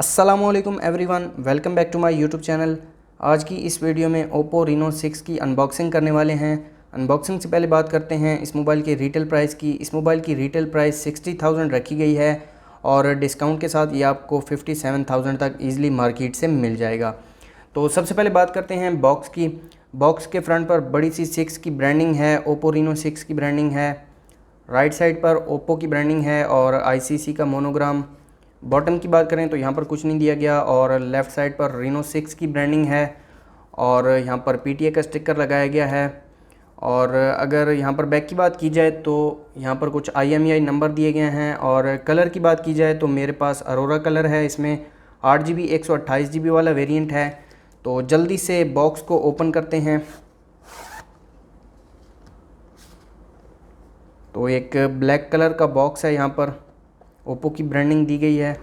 अस्सलामुअलैकुम everyone, welcome back to my YouTube channel. आज की इस वीडियो में ओप्पो रीनो 6 की अनबॉक्सिंग करने वाले हैं। अनबॉक्सिंग से पहले बात करते हैं इस मोबाइल के रिटेल प्राइस की। इस मोबाइल की रिटेल प्राइस 60,000 रखी गई है और डिस्काउंट के साथ ये आपको 57,000 तक ईज़िली मार्केट से मिल जाएगा। तो सबसे पहले बात करते हैं बॉक्स की। बॉक्स के फ्रंट पर बड़ी सी 6 की ब्रांडिंग है, ओप्पो रीनो 6 की ब्रांडिंग है। राइट साइड पर ओप्पो की ब्रांडिंग है और आईसीसी का मोनोग्राम। बॉटम की बात करें तो यहाँ पर कुछ नहीं दिया गया और लेफ़्ट साइड पर रीनो 6 की ब्रांडिंग है और यहाँ पर पीटीए का स्टिकर लगाया गया है। और अगर यहाँ पर बैक की बात की जाए तो यहाँ पर कुछ IMEI नंबर दिए गए हैं। और कलर की बात की जाए तो मेरे पास अरोरा कलर है, इसमें 8GB 128GB वाला वेरिएंट है। तो जल्दी से बॉक्स को ओपन करते हैं। तो एक ब्लैक कलर का बॉक्स है, यहाँ पर ओप्पो की ब्रांडिंग दी गई है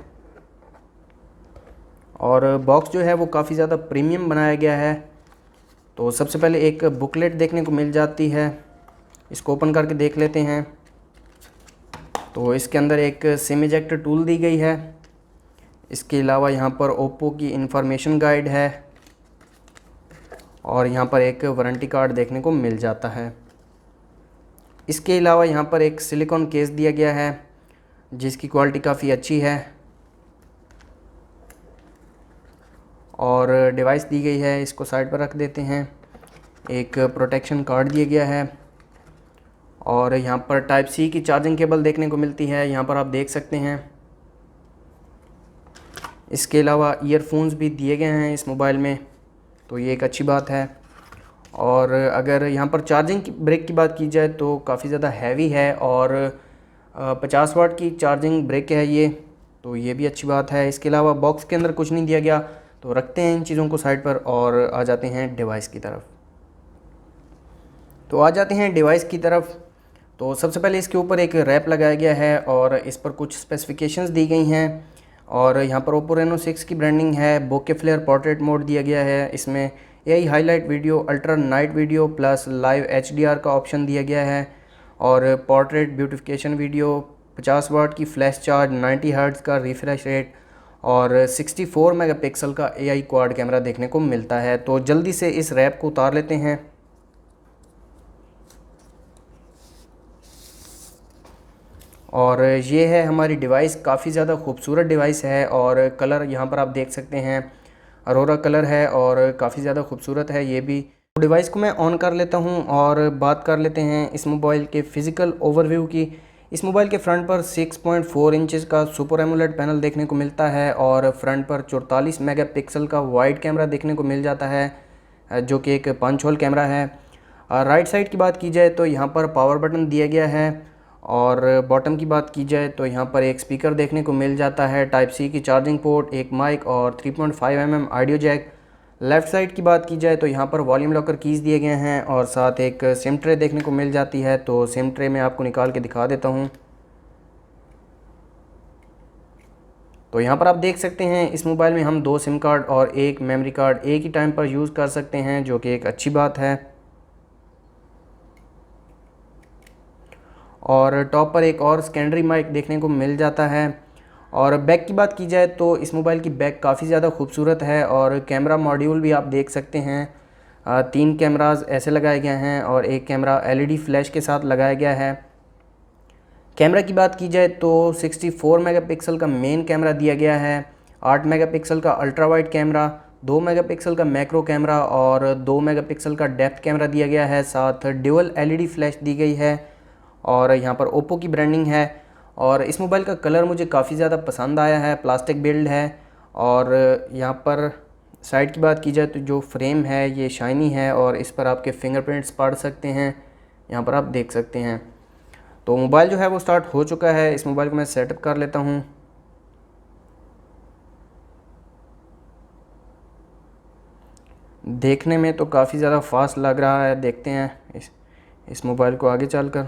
और बॉक्स जो है वो काफ़ी ज़्यादा प्रीमियम बनाया गया है। तो सबसे पहले एक बुकलेट देखने को मिल जाती है, इसको ओपन करके देख लेते हैं। तो इसके अंदर एक सिम इजेक्टर टूल दी गई है। इसके अलावा यहाँ पर ओप्पो की इंफॉर्मेशन गाइड है और यहाँ पर एक वारंटी कार्ड देखने को मिल जाता है। इसके अलावा यहाँ पर एक सिलिकॉन केस दिया गया है जिसकी क्वालिटी काफ़ी अच्छी है और डिवाइस दी गई है, इसको साइड पर रख देते हैं। एक प्रोटेक्शन कार्ड दिया गया है और यहाँ पर टाइप सी की चार्जिंग केबल देखने को मिलती है, यहाँ पर आप देख सकते हैं। इसके अलावा ईयरफोन्स भी दिए गए हैं इस मोबाइल में, तो ये एक अच्छी बात है। और अगर यहाँ पर चार्जिंग की ब्रेक की बात की जाए तो काफ़ी ज़्यादा हैवी है और 50 वाट की चार्जिंग ब्रेक है ये, तो ये भी अच्छी बात है। इसके अलावा बॉक्स के अंदर कुछ नहीं दिया गया, तो रखते हैं इन चीज़ों को साइड पर और आ जाते हैं डिवाइस की तरफ। तो आ जाते हैं डिवाइस की तरफ। तो सबसे पहले इसके ऊपर एक रैप लगाया गया है और इस पर कुछ स्पेसिफिकेशंस दी गई हैं और यहाँ पर ओप्पो रेनो 6 की ब्रांडिंग है। बोके फ्लेयर पोर्ट्रेट मोड दिया गया है, इसमें AI highlight video, ultra night video plus live HDR का ऑप्शन दिया गया है और पोर्ट्रेट ब्यूटिफिकेशन वीडियो, 50 वाट की फ्लैश चार्ज, 90 हर्ट्ज़ का रिफ्रेश रेट और 64 मेगापिक्सल का AI क्वाड कैमरा देखने को मिलता है। तो जल्दी से इस रैप को उतार लेते हैं। और ये है हमारी डिवाइस, काफ़ी ज़्यादा खूबसूरत डिवाइस है और कलर यहाँ पर आप देख सकते हैं अरोरा कलर है और काफ़ी ज़्यादा खूबसूरत है ये भी। डिवाइस को मैं ऑन कर लेता हूँ और बात कर लेते हैं इस मोबाइल के फ़िज़िकल ओवरव्यू की। इस मोबाइल के फ्रंट पर 6.4 इंचज़ का सुपर एमोलेड पैनल देखने को मिलता है और फ्रंट पर 44 मेगापिक्सल का वाइड कैमरा देखने को मिल जाता है जो कि एक पंच होल कैमरा है। राइट साइड की बात की जाए तो यहाँ पर पावर बटन दिया गया है और बॉटम की बात की जाए तो यहाँ पर एक स्पीकर देखने को मिल जाता है, टाइप सी की चार्जिंग पोर्ट, एक माइक और 3.5 mm audio jack. Left side की बात की जाए तो यहाँ पर वॉल्यूम लॉकर कीज़ दिए गए हैं और साथ एक सिम ट्रे देखने को मिल जाती है। तो सिम ट्रे मैं आपको निकाल के दिखा देता हूँ। तो यहाँ पर आप देख सकते हैं इस मोबाइल में हम 2 सिम कार्ड और एक मेमोरी कार्ड एक ही टाइम पर यूज़ कर सकते हैं, जो कि एक अच्छी बात है। और टॉप पर एक और सेकेंडरी माइक देखने को मिल जाता है। और बैक की बात की जाए तो इस मोबाइल की बैक काफ़ी ज़्यादा खूबसूरत है और कैमरा मॉड्यूल भी आप देख सकते हैं। 3 कैमराज ऐसे लगाए गए हैं और एक कैमरा LED फ्लैश के साथ लगाया गया है। कैमरा की बात की जाए तो 64 मेगापिक्सल का मेन कैमरा दिया गया है, 8 मेगापिक्सल का अल्ट्रा वाइड कैमरा, 2 मेगापिक्सल का मैक्रो कैमरा और 2 मेगापिक्सल का डेप्थ कैमरा दिया गया है। साथ ड्यूअल LED फ्लैश दी गई है और यहाँ पर ओप्पो की ब्रांडिंग है। और इस मोबाइल का कलर मुझे काफ़ी ज़्यादा पसंद आया है, प्लास्टिक बिल्ड है। और यहाँ पर साइड की बात की जाए तो जो फ्रेम है ये शाइनी है और इस पर आपके फिंगरप्रिंट्स पड़ सकते हैं, यहाँ पर आप देख सकते हैं। तो मोबाइल जो है वो स्टार्ट हो चुका है। इस मोबाइल को मैं सेटअप कर लेता हूँ। देखने में तो काफ़ी ज़्यादा फास्ट लग रहा है, देखते हैं इस मोबाइल को आगे चलकर।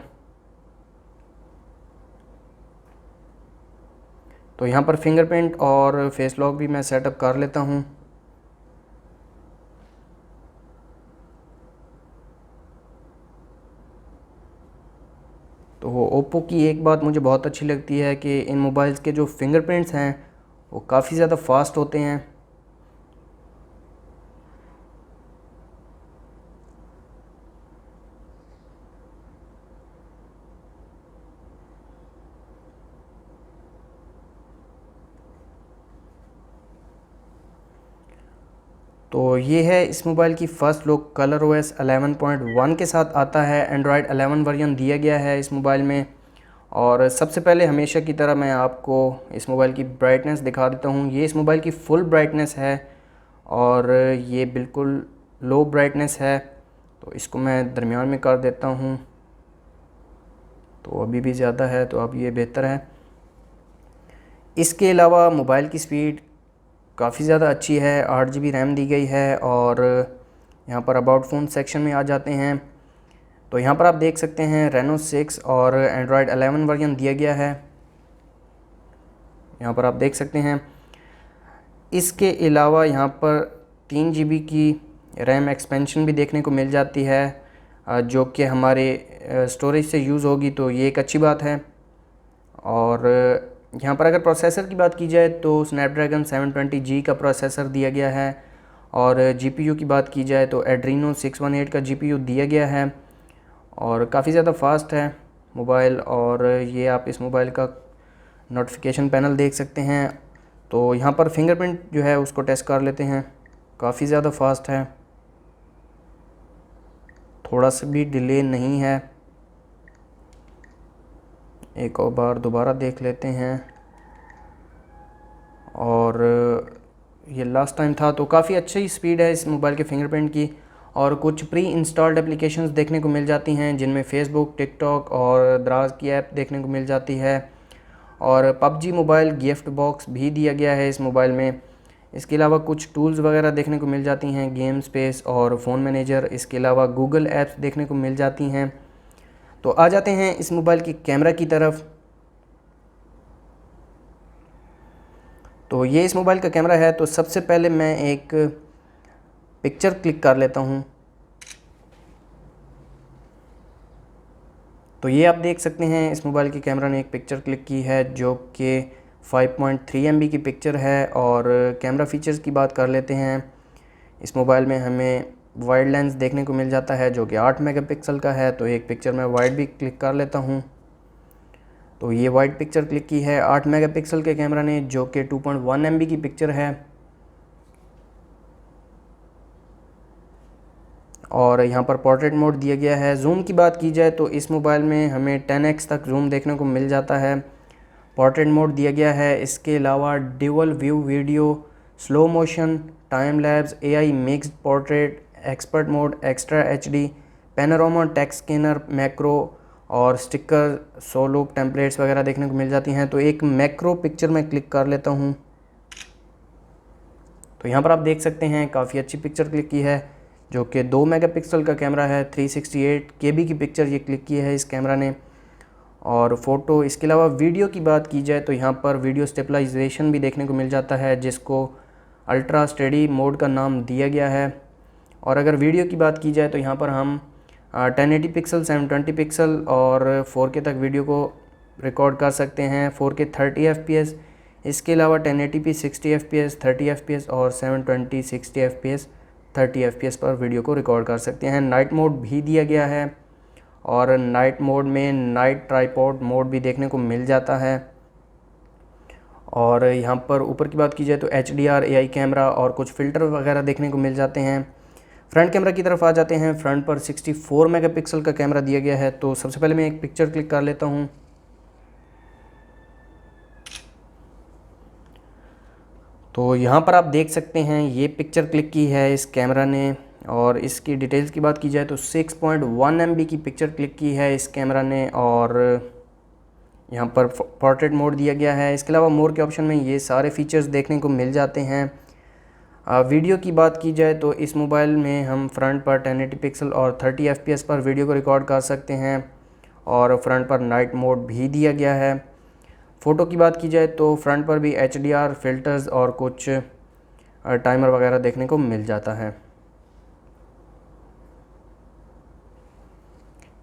तो यहाँ पर फिंगरप्रिंट और फेस लॉक भी मैं सेटअप कर लेता हूँ। तो ओप्पो की एक बात मुझे बहुत अच्छी लगती है कि इन मोबाइल्स के जो फिंगरप्रिंट्स हैं वो काफ़ी ज़्यादा फास्ट होते हैं। तो ये है इस मोबाइल की फ़र्स्ट लुक। कलर OS 11.1 के साथ आता है। एंड्रॉयड 11 वर्जन दिया गया है इस मोबाइल में। और सबसे पहले हमेशा की तरह मैं आपको इस मोबाइल की ब्राइटनेस दिखा देता हूँ। ये इस मोबाइल की फुल ब्राइटनेस है और ये बिल्कुल लो ब्राइटनेस है। तो इसको मैं दरमियान में कर देता हूँ। तो अभी भी ज़्यादा है, तो अब ये बेहतर है। इसके अलावा मोबाइल की स्पीड काफ़ी ज़्यादा अच्छी है। 8 GB रैम दी गई है। और यहाँ पर अबाउट फ़ोन सेक्शन में आ जाते हैं तो यहाँ पर आप देख सकते हैं रेनो 6 और एंड्रॉयड 11 वर्जन दिया गया है। यहाँ पर आप देख सकते हैं। इसके अलावा यहाँ पर 3 GB की रैम एक्सपेंशन भी देखने को मिल जाती है, जो कि हमारे स्टोरेज से यूज़ होगी, तो ये एक अच्छी बात है। और यहाँ पर अगर प्रोसेसर की बात की जाए तो स्नैपड्रैगन 720G का प्रोसेसर दिया गया है। और GPU की बात की जाए तो एड्रीनो 618 का GPU दिया गया है। और काफ़ी ज़्यादा फास्ट है मोबाइल। और ये आप इस मोबाइल का नोटिफिकेशन पैनल देख सकते हैं। तो यहाँ पर फिंगरप्रिंट जो है उसको टेस्ट कर लेते हैं। काफ़ी ज़्यादा फास्ट है, थोड़ा सा भी डिले नहीं है। एक और बार दोबारा देख लेते हैं। और ये लास्ट टाइम था, तो काफ़ी अच्छी स्पीड है इस मोबाइल के फिंगरप्रिंट की। और कुछ प्री इंस्टॉल्ड एप्लीकेशंस देखने को मिल जाती हैं, जिनमें फेसबुक, टिकटॉक और दराज की ऐप देखने को मिल जाती है। और PUBG मोबाइल गिफ्ट बॉक्स भी दिया गया है इस मोबाइल में। इसके अलावा कुछ टूल्स वगैरह देखने को मिल जाती हैं, गेम स्पेस और फ़ोन मैनेजर। इसके अलावा गूगल ऐप्स देखने को मिल जाती हैं। तो आ जाते हैं इस मोबाइल की कैमरा की तरफ। तो ये इस मोबाइल का कैमरा है। तो सबसे पहले मैं एक पिक्चर क्लिक कर लेता हूँ। तो ये आप देख सकते हैं इस मोबाइल के कैमरा ने एक पिक्चर क्लिक की है, जो कि 5.3 MB की पिक्चर है। और कैमरा फीचर्स की बात कर लेते हैं। इस मोबाइल में हमें वाइड लेंस देखने को मिल जाता है, जो कि 8 मेगापिक्सल का है। तो एक पिक्चर मैं वाइड भी क्लिक कर लेता हूँ। तो ये वाइड पिक्चर क्लिक की है 8 मेगापिक्सल के कैमरा ने, जो कि 2.1 MB की पिक्चर है। और यहाँ पर पोर्ट्रेट मोड दिया गया है। जूम की बात की जाए तो इस मोबाइल में हमें 10x तक जूम देखने को मिल जाता है। पोर्ट्रेट मोड दिया गया है। इसके अलावा dual view video, slow motion, time lapse, AI mixed portrait, expert mode, extra HD, panorama, text scanner, macro और स्टिकर, सोलो टेम्पलेट्स वगैरह देखने को मिल जाती हैं। तो एक मैक्रो पिक्चर में क्लिक कर लेता हूँ। तो यहाँ पर आप देख सकते हैं काफ़ी अच्छी पिक्चर क्लिक की है, जो कि 2 मेगापिक्सल का कैमरा है। 368 KB की पिक्चर ये क्लिक की है इस कैमरा ने। और फ़ोटो, इसके अलावा वीडियो की बात की जाए तो यहाँ पर वीडियो स्टेबलाइजेशन भी देखने को मिल जाता है, जिसको अल्ट्रा स्टेडी मोड का नाम दिया गया है। और अगर वीडियो की बात की जाए तो यहाँ पर हम 1080 पिक्सल, 720 पिक्सल और 4K तक वीडियो को रिकॉर्ड कर सकते हैं। 4K 30 FPS, इसके अलावा 1080p 60 FPS, 30 FPS और 720 60 FPS 30 FPS पर वीडियो को रिकॉर्ड कर सकते हैं। नाइट मोड भी दिया गया है। और नाइट मोड में नाइट ट्राइपॉड मोड भी देखने को मिल जाता है। और यहाँ पर ऊपर की बात की जाए तो HDR, AI कैमरा और कुछ फ़िल्टर वगैरह देखने को मिल जाते हैं। फ्रंट कैमरा की तरफ आ जाते हैं। फ्रंट पर 64 मेगापिक्सल का कैमरा दिया गया है। तो सबसे पहले मैं एक पिक्चर क्लिक कर लेता हूँ। तो यहाँ पर आप देख सकते हैं ये पिक्चर क्लिक की है इस कैमरा ने। और इसकी डिटेल्स की बात की जाए तो 6.1 MB की पिक्चर क्लिक की है इस कैमरा ने। और यहाँ पर पोर्ट्रेट मोड दिया गया है। इसके अलावा मोर के ऑप्शन में ये सारे फीचर्स देखने को मिल जाते हैं। वीडियो की बात की जाए तो इस मोबाइल में हम फ्रंट पर 1080 पिक्सल और 30 FPS पर वीडियो को रिकॉर्ड कर सकते हैं। और फ्रंट पर नाइट मोड भी दिया गया है। फ़ोटो की बात की जाए तो फ्रंट पर भी HDR, फिल्टर्स और कुछ टाइमर वगैरह देखने को मिल जाता है।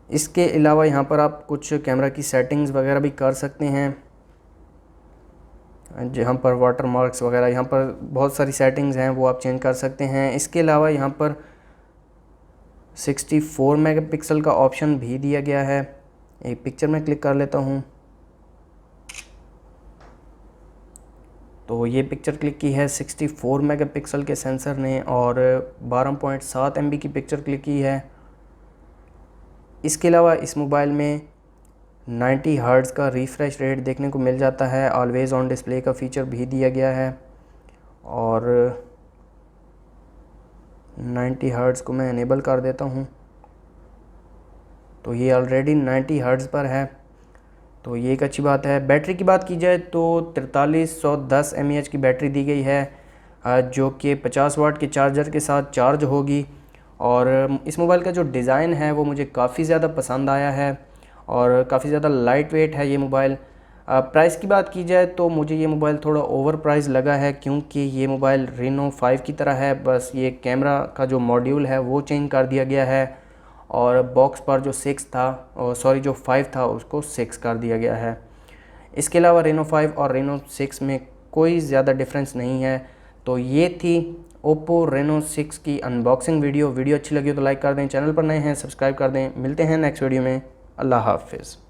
इसके अलावा यहाँ पर आप कुछ कैमरा की सेटिंग्स वगैरह भी कर सकते हैं। जहाँ पर वाटर मार्क्स वगैरह, यहाँ पर बहुत सारी सेटिंग्स हैं वो आप चेंज कर सकते हैं। इसके अलावा यहाँ पर 64 मेगापिक्सल का ऑप्शन भी दिया गया है। एक पिक्चर में क्लिक कर लेता हूँ, तो ये पिक्चर क्लिक की है 64 मेगापिक्सल के सेंसर ने और 12.7 MB की पिक्चर क्लिक की है। इसके अलावा इस मोबाइल में 90 हर्ट्ज़ का रिफ़्रेश रेट देखने को मिल जाता है। ऑलवेज़ ऑन डिस्प्ले का फ़ीचर भी दिया गया है और 90 हर्ट्ज़ को मैं इनेबल कर देता हूँ, तो ये ऑलरेडी 90 हर्ट्ज़ पर है, तो ये एक अच्छी बात है। बैटरी की बात की जाए तो 4310 mAh की बैटरी दी गई है, जो कि 50 वाट के चार्जर के साथ चार्ज होगी। और इस मोबाइल का जो डिज़ाइन है वो मुझे काफ़ी ज़्यादा पसंद आया है और काफ़ी ज़्यादा लाइट वेट है ये मोबाइल। प्राइस की बात की जाए तो मुझे ये मोबाइल थोड़ा ओवर प्राइस लगा है, क्योंकि ये मोबाइल Reno 5 की तरह है, बस ये कैमरा का जो मॉड्यूल है वो चेंज कर दिया गया है और बॉक्स पर जो 6 था, जो 5 था उसको 6 कर दिया गया है। इसके अलावा Reno 5 और Reno 6 में कोई ज़्यादा डिफरेंस नहीं है। तो ये थी Oppo Reno 6 की अनबॉक्सिंग वीडियो अच्छी लगी हो तो लाइक कर दें, चैनल पर नए हैं सब्सक्राइब कर दें। मिलते हैं नेक्स्ट वीडियो में। अल्लाह हाफ़िज़।